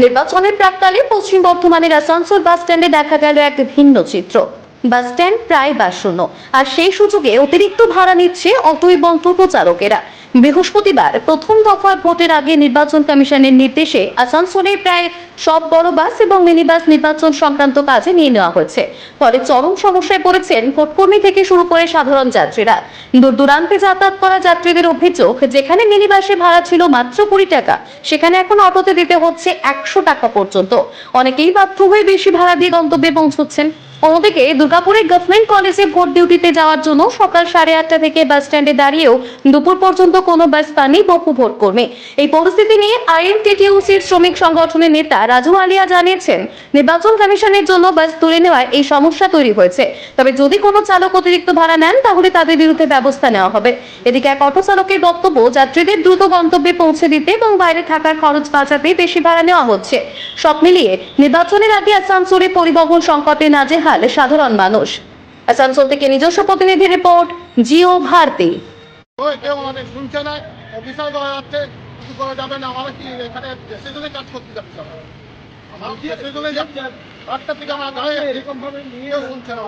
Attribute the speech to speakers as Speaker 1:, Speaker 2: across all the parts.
Speaker 1: নির্বাচনের প্রাক্কালে পশ্চিম বর্ধমানের আসানসোল বাস স্ট্যান্ডে দেখা গেল এক ভিন্ন চিত্র। বাস স্ট্যান্ড প্রায় বাসশূন্য, আর সেই সুযোগে অতিরিক্ত ভাড়া নিচ্ছে অটো এবং টোটো চালকেরা। বৃহস্পতিবার প্রথম দফা ভোটের আগে নির্বাচন কমিশনের নির্দেশে আসানসোলে প্রায় সব বড় বাস এবং মিনি বাস নির্বাচন সংক্রান্ত কাজে নিয়ে নেওয়া হয়েছে। ফলে চরম সমস্যায় পড়েছেন ভোটকর্মী থেকে শুরু করে সাধারণ যাত্রীরা। দূর দূরান্তে যাতায়াত করা যাত্রীদের অভিযোগ, যেখানে মিনি বাসে ভাড়া ছিল মাত্র 20 টাকা, সেখানে এখন অটোতে দিতে হচ্ছে 100 টাকা পর্যন্ত। অনেকেই বাধ্য হয়ে বেশি ভাড়া দিয়ে গন্তব্যে পৌঁছচ্ছেন। অন্যদিকে দুর্গাপুরের গভর্নমেন্ট কলেজে ভোট ডিউটিতে যাওয়ার জন্য সকাল 8:30 থেকে বাস স্ট্যান্ডে দাঁড়িয়েও দুপুর পর্যন্ত কোনো বাস পাননি বহু ভোট কর্মী। এই পরিস্থিতি নিয়ে আইএনটিটিইউসির শ্রমিক সংগঠনের নেতা রাজু আলিয়া জানিয়েছেন, নির্বাচন কমিশনের জন্য বাস তুলে নেওয়ায় এই সমস্যা তৈরি হয়েছে। তবে যদি কোনো চালক অতিরিক্ত ভাড়া নেন তাহলে তাদের বিরুদ্ধে ব্যবস্থা নেওয়া হবে। এদিকে এক অটো চালকের বক্তব্য, যাত্রীদের দ্রুত গন্তব্যে পৌঁছে দিতে এবং বাইরে থাকার খরচ বাঁচাতে বেশি ভাড়া নেওয়া হচ্ছে। সব মিলিয়ে নির্বাচনের আগে আসানসোলে পরিবহন সংকটে নাজেহাল সাধারণ মানুষ। আসানসোল থেকে নিজস্ব প্রতিনিধি রিপোর্ট, জিও ভারতী।
Speaker 2: শুনছে না, অফিসার করা যাচ্ছে, কিছু করা যাবে না। আমরা কি এখানে সেজন্য কাজ করতে যাচ্ছি? আমার সেজন্য যাচ্ছে 8টা থেকে আমরা গায়ে এরকম ভাবে নিয়েও শুনছে না।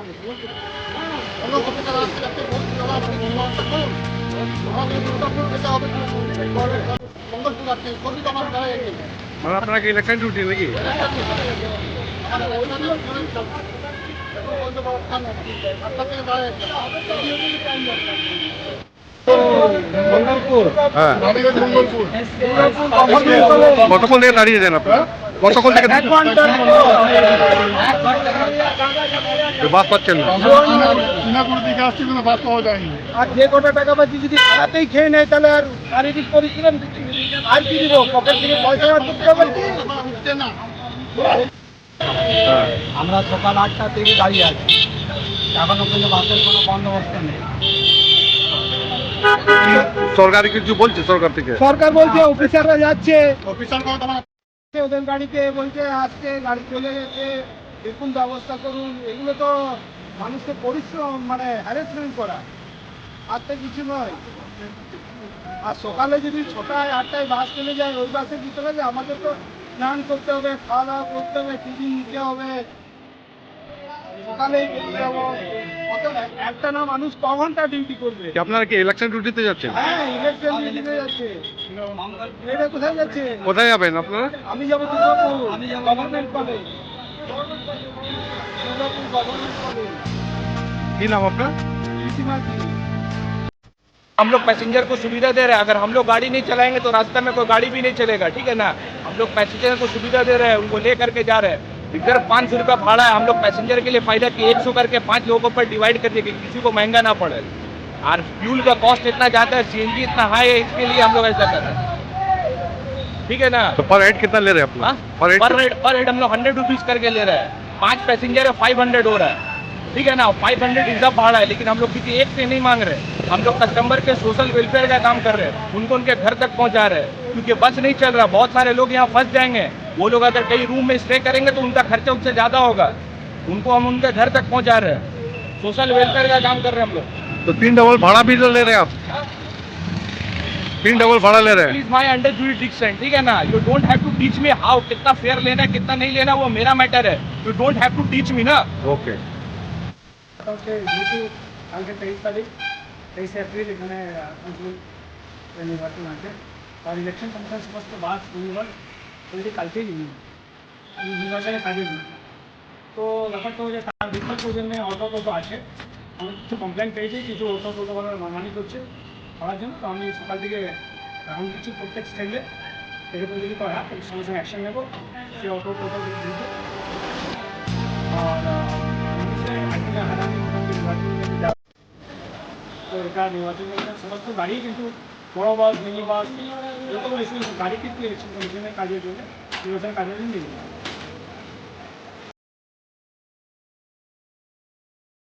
Speaker 2: অন্য অফিসার আসতে যাচ্ছে, আমাদের দুর্গাপুর যেতে হবে, মঙ্গলপুর যাচ্ছে, সবই তো আমার গায়ে।
Speaker 3: মানে আপনারা কি ইলেকশন ডিউটি নাকি? কতক্ষণ থেকে দাঁড়িয়ে দেন আপনারা? কতক্ষণ থেকে বাস পাচ্ছেন না?
Speaker 2: দিকে আসছি, কোনো বাস পাওয়া যায়নি।
Speaker 4: আর যে কটা টাকা পাচ্ছি যদি খারাপেই খেয়ে নেয় তাহলে আর শারীরিক পরিশ্রম আর কি দিব? পকেট থেকে পয়সা আর করতে পারছি
Speaker 2: উঠছে না।
Speaker 4: আমরা সকাল 8টা থেকে দাঁড়িয়ে আছি, এখনো কিন্তু বাসের কোনো বন্দোবস্ত নেই।
Speaker 3: সরকারি কিছু বলছে? সরকার থেকে
Speaker 4: সরকার বলছে অফিসাররা যাচ্ছে,
Speaker 2: অফিসার কথা আমার
Speaker 4: ওদের গাড়িতে বলছে আসছে, গাড়ি চলে গেছে, দেখুন ব্যবস্থা করুন। এগুলো তো মানুষকে পরিশ্রম, মানে হ্যারাসমেন্ট করা, আর তো কিছু নয়। আর সকালে যদি 6টায় 8টায় বাস চলে যায়, ওই বাসে দিতে হবে, আমাদের তো স্নান করতে হবে, খাওয়া দাওয়া করতে হবে, টিফিন নিতে হবে, সকালেই বেরিয়ে যাবো। একটা না মানুষ ক ঘন্টা ডিউটি করবে?
Speaker 3: আপনারা কি ইলেকশন ডিউটিতে যাচ্ছেন?
Speaker 4: হ্যাঁ, ইলেকশন ডিউটিতে যাচ্ছে। এটা কোথায় যাচ্ছে?
Speaker 3: কোথায় যাবেন আপনারা?
Speaker 4: আমি যাবো Durgapur, government college. Durgapur government college.
Speaker 3: কি নাম আপনার?
Speaker 5: हम लोग पैसेंजर को सुविधा दे रहे हैं। अगर हम लोग गाड़ी नहीं चलाएंगे तो रास्ते में कोई गाड़ी भी नहीं चलेगा, ठीक है ना। हम लोग पैसेंजर को सुविधा दे रहे हैं, उनको ले करके जा रहे हैं। इधर 500 रुपया भाड़ा है, हम लोग पैसेंजर के लिए फायदा कि 100 करके 5 लोगों पर डिवाइड कर दिए, किसी को महंगा ना पड़े। और फ्यूल का कॉस्ट इतना ज़्यादा है, सीएनजी इतना हाई है, इसके लिए हम लोग ऐसा कर रहे हैं, ठीक है ना।
Speaker 3: तो पर हेड कितना ले रहे हैं अपना?
Speaker 5: पर हेड हम लोग 100 रुपीज़ करके ले रहे हैं। 5 पैसेंजर है, 500 हो रहा है, ठीक है ना। 500 रिजर्व भाड़ा है, लेकिन हम लोग किसी एक से नहीं मांग रहे। हम लोग कस्टमर के सोशल वेलफेयर का काम कर रहे हैं, उनको उनके घर तक पहुंचा रहे हैं, क्योंकि बस नहीं चल रहा। बहुत सारे लोग यहाँ फंस जाएंगे। वो लोग अगर कई रूम में स्टे करेंगे तो उनका खर्चा उससे ज़्यादा होगा। उनको हम उनके घर तक पहुंचा रहे हैं, सोशल वेलफेयर का काम कर रहे हैं हम लोग।
Speaker 3: तो 3 डबल भाड़ा भी तो ले रहे हैं आप? 3 डबल भाड़ा ले रहे हैं?
Speaker 5: प्लीज माई अंडर जुरिडिक्शन, ठीक है ना। You don't have to teach me how, कितना फेयर लेना है कितना नहीं लेना, वो मेरा मैटर है। You don't have to teach me ना।
Speaker 3: ओके।
Speaker 4: যেহেতু কালকে 23 এপ্রিল এখানে নির্বাচন আছে, আর ইলেকশন কমিশন সমস্ত বাস রবিবার অলরেডি কালকেই নির্বাচনের কাজে নেই। তো ব্যাপারটা হচ্ছে তার বিকল্প জন্য অটো টোটো আছে। আমি কিছু কমপ্লেন পেয়েছি, কিছু অটো টোটো মানমানি করছে করার জন্য। তো আমি সকাল থেকে এখন কিছু প্রত্যেক স্ট্যান্ডে এরকম যদি করা সঙ্গে সঙ্গে অ্যাকশন নেবো সে অটো টোটো দিতে। আর তো এটা নির্বাচন সমস্ত গাড়ি কিন্তু বড় বাস, মিনি বাস, যতগুলো গাড়ি কিন্তু ইলেকশন কমিশনের কাজের জন্য নির্বাচনের কাজের জন্য